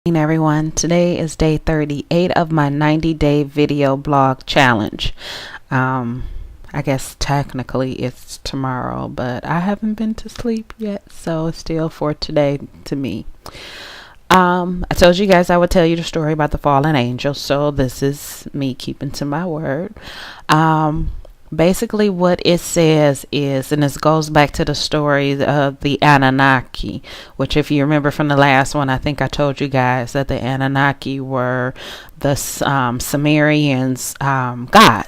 Everyone, today is day 38 of my 90-day video blog challenge. I guess technically it's tomorrow, but I haven't been to sleep yet, so it's still for today to me. I told you guys I would tell you the story about the fallen angel, so this is me keeping to my word. Basically what it says is, and this goes back to the story of the Annunaki, which if you remember from the last one, I think I told you guys that the Annunaki were the Sumerians' god.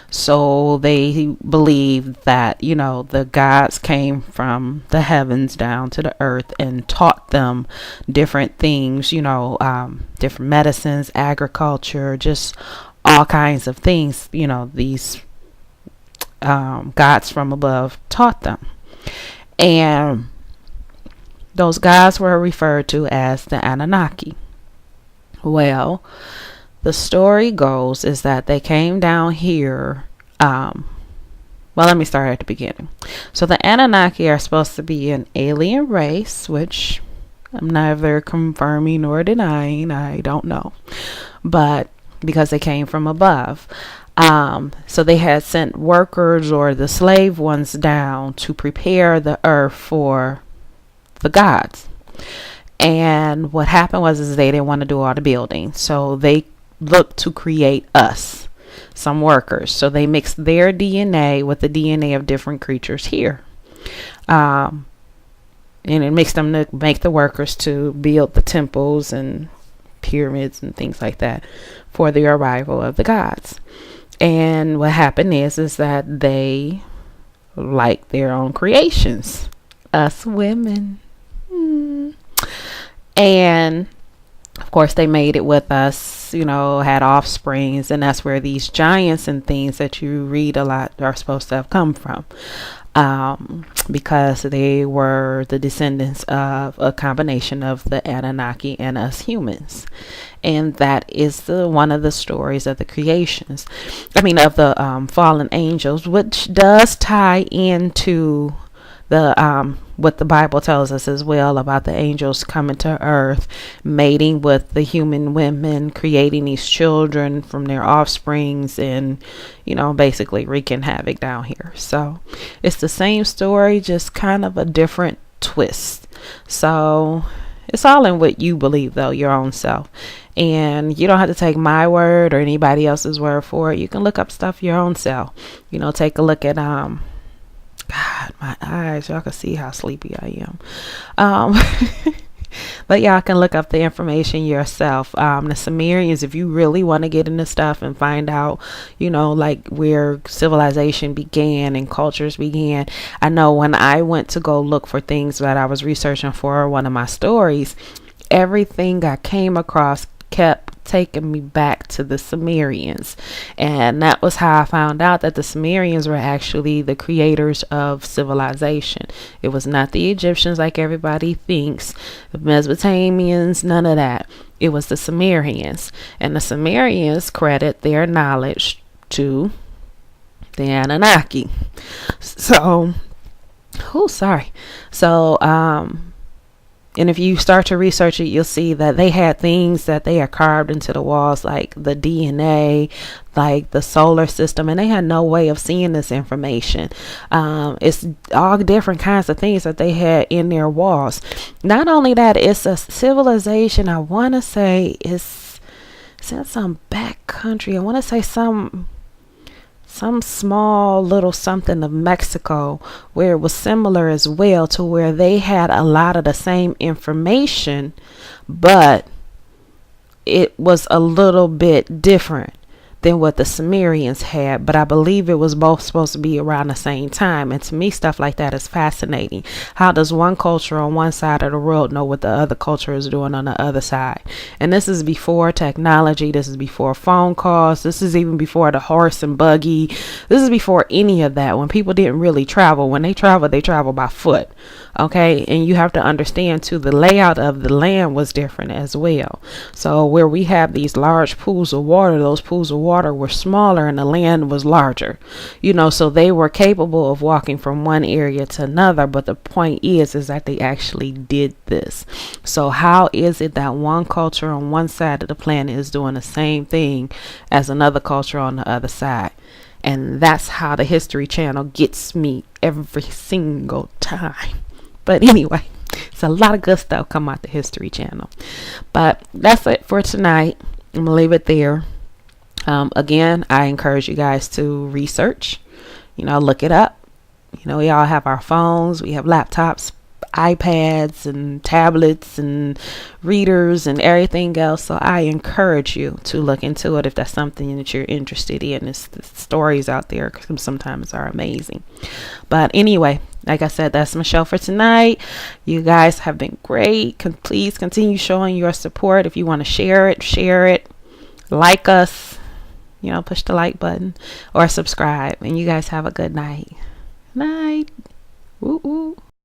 So they believed that, the gods came from the heavens down to the earth and taught them different things, different medicines, agriculture, just all kinds of things, these gods from above taught them. And those gods were referred to as the Annunaki. Well, the story goes is that they came down here. Let me start at the beginning. So the Annunaki are supposed to be an alien race, which I'm neither confirming nor denying. I don't know. But because they came from above. So they had sent workers or the slave ones down to prepare the earth for the gods. And what happened was they didn't want to do all the building. So they looked to create us, some workers. So they mixed their DNA with the DNA of different creatures here. And it mixed them to make the workers to build the temples and pyramids and things like that for the arrival of the gods. And what happened is that they like their own creations, us women. And of course they made it with us, had offsprings, and that's where these giants and things that you read a lot are supposed to have come from. Because they were the descendants of a combination of the Annunaki and us humans. And that is one of the stories of the creations. Of the fallen angels, which does tie into the what the Bible tells us as well about the angels coming to earth, mating with the human women, creating these children from their offsprings, and basically wreaking havoc down here. So it's the same story, just kind of a different twist. So it's all in what you believe, though, your own self. And you don't have to take my word or anybody else's word for it. You can look up stuff your own self. Take a look at God, my eyes, y'all can see how sleepy I am. But y'all can look up the information yourself. The Sumerians, if you really want to get into stuff and find out, where civilization began and cultures began. I know when I went to go look for things that I was researching for one of my stories, everything I came across kept taking me back to the Sumerians. And that was how I found out that the Sumerians were actually the creators of civilization. It was not the Egyptians like everybody thinks, the Mesopotamians, none of that. It was the Sumerians. And the Sumerians credit their knowledge to the Anunnaki. So, and if you start to research it, you'll see that they had things that they had carved into the walls, like the DNA, like the solar system, and they had no way of seeing this information. It's all different kinds of things that they had in their walls. Not only that, it's a civilization. I want to say it's in some back country. I want to say some small little something of Mexico where it was similar as well, to where they had a lot of the same information, but it was a little bit different than what the Sumerians had. But I believe it was both supposed to be around the same time. And to me, stuff like that is fascinating. How does one culture on one side of the world know what the other culture is doing on the other side? And this is before technology. This is before phone calls. This is even before the horse and buggy. This is before any of that. When people didn't really travel. When they travel by foot. Okay, and you have to understand too, the layout of the land was different as well. So where we have these large pools of water, those pools of water were smaller and the land was larger. So they were capable of walking from one area to another, but the point is that they actually did this. So how is it that one culture on one side of the planet is doing the same thing as another culture on the other side? And that's how the History Channel gets me every single time. But anyway, it's a lot of good stuff come out the History Channel. But that's it for tonight. I'm gonna leave it there. Again, I encourage you guys to research, look it up. We all have our phones, we have laptops, iPads and tablets and readers and everything else. So I encourage you to look into it if that's something that you're interested in. The stories out there sometimes are amazing. But anyway, like I said, that's my show for tonight. You guys have been great. Please continue showing your support. If you want to share it, like us, push the like button or subscribe. And you guys have a good night. Night. Woo woo.